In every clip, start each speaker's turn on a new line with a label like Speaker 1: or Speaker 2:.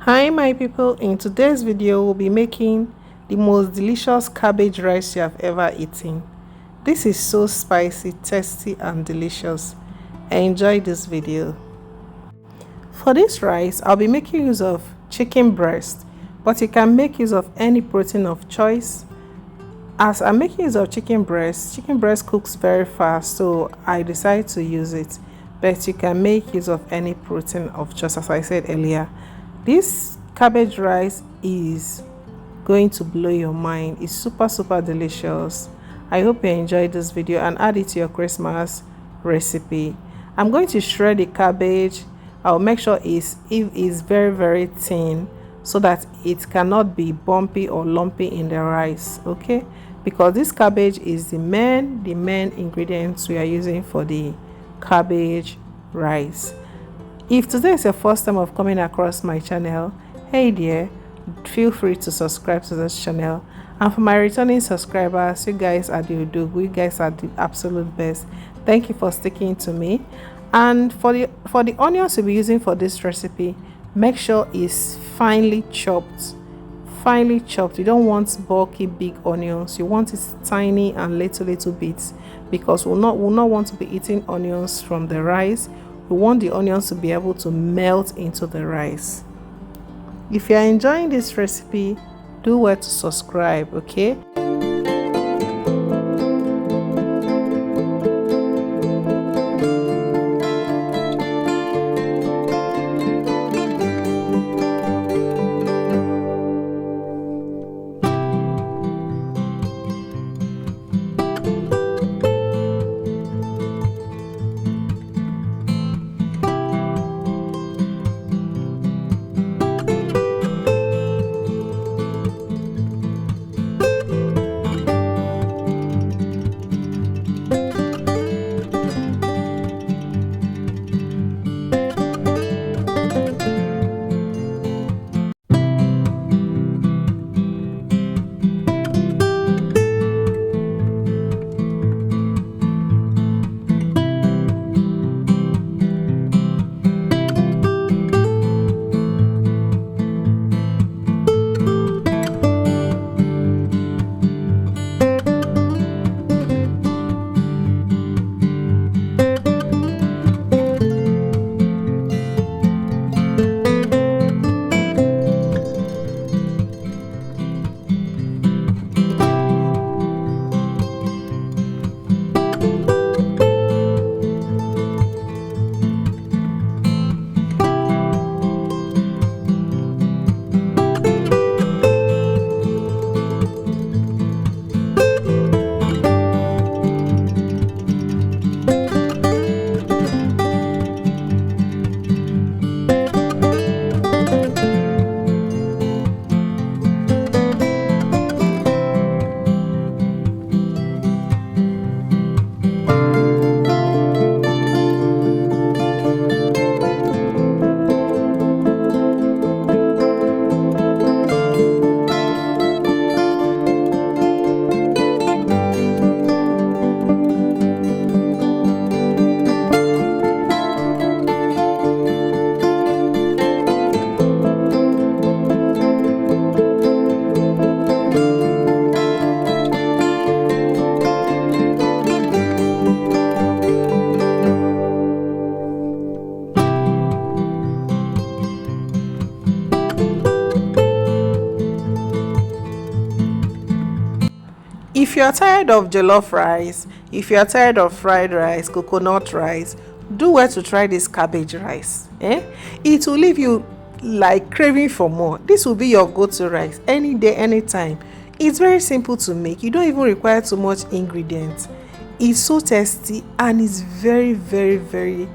Speaker 1: Hi my people, in today's video we'll be making the most delicious cabbage rice you have ever eaten. This is so spicy, tasty and delicious. Enjoy this video. For this rice, I'll be making use of chicken breast, but you can make use of any protein of choice. As I'm making use of chicken breast cooks very fast, so I decided to use it. But you can make use of any protein of choice, as I said earlier. This cabbage rice is going to blow your mind. It's super delicious. I hope you enjoyed this video and add it to your Christmas recipe. I'm going to shred the cabbage. I'll make sure it is very thin so that it cannot be bumpy or lumpy in the rice, okay? Because this cabbage is the main ingredients we are using for the cabbage rice. If today is your first time of coming across my channel, hey there, feel free to subscribe to this channel. And for my returning subscribers, you guys are the Udogu, you guys are the absolute best. Thank you for sticking to me. And for the onions we'll be using for this recipe, make sure it's finely chopped. You don't want bulky big onions. You want it tiny and little bits, because we'll not want to be eating onions from the rice. We want the onions to be able to melt into the rice. If you are enjoying this recipe, do well to subscribe, okay? If you are tired of jollof rice, if you are tired of fried rice, coconut rice, do well to try this cabbage rice. It will leave you like craving for more. This will be your go-to rice any day, anytime. It's very simple to make. You don't even require too much ingredients. It's so tasty and it's very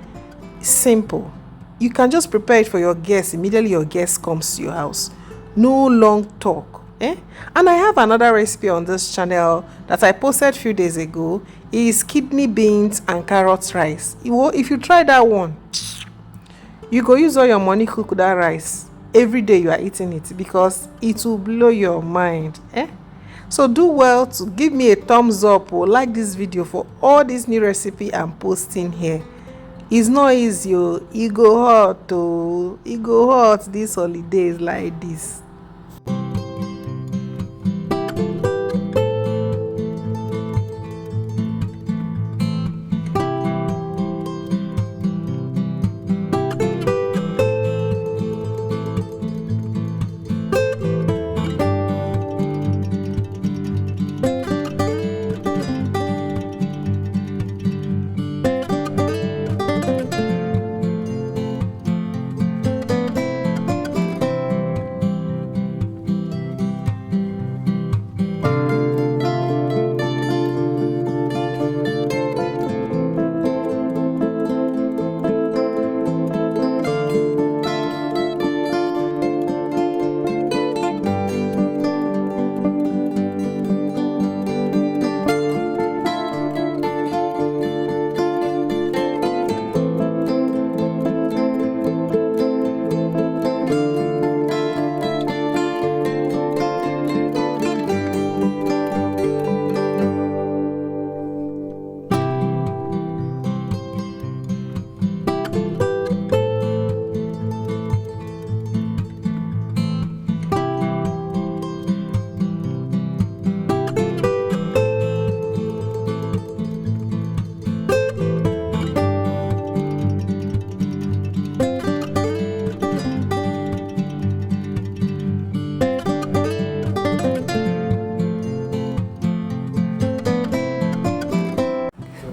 Speaker 1: simple. You can just prepare it for your guests immediately your guest comes to your house. No long talk. And I have another recipe on this channel that I posted a few days ago. It is kidney beans and carrot rice. If you try that one, you go use all your money cook that rice every day you are eating it, because it will blow your mind. So do well to give me a thumbs up or like this video for all this new recipe I'm posting here. It's not easy o, e go hot o, e go hot dis holidays like this.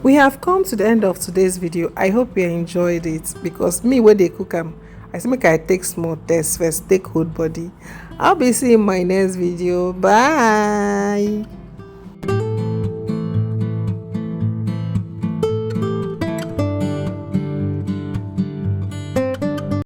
Speaker 1: We have come to the end of today's video. I hope you enjoyed it, because me when they cook am, I say make I take small test first, take whole body. I'll be seeing my next video. Bye.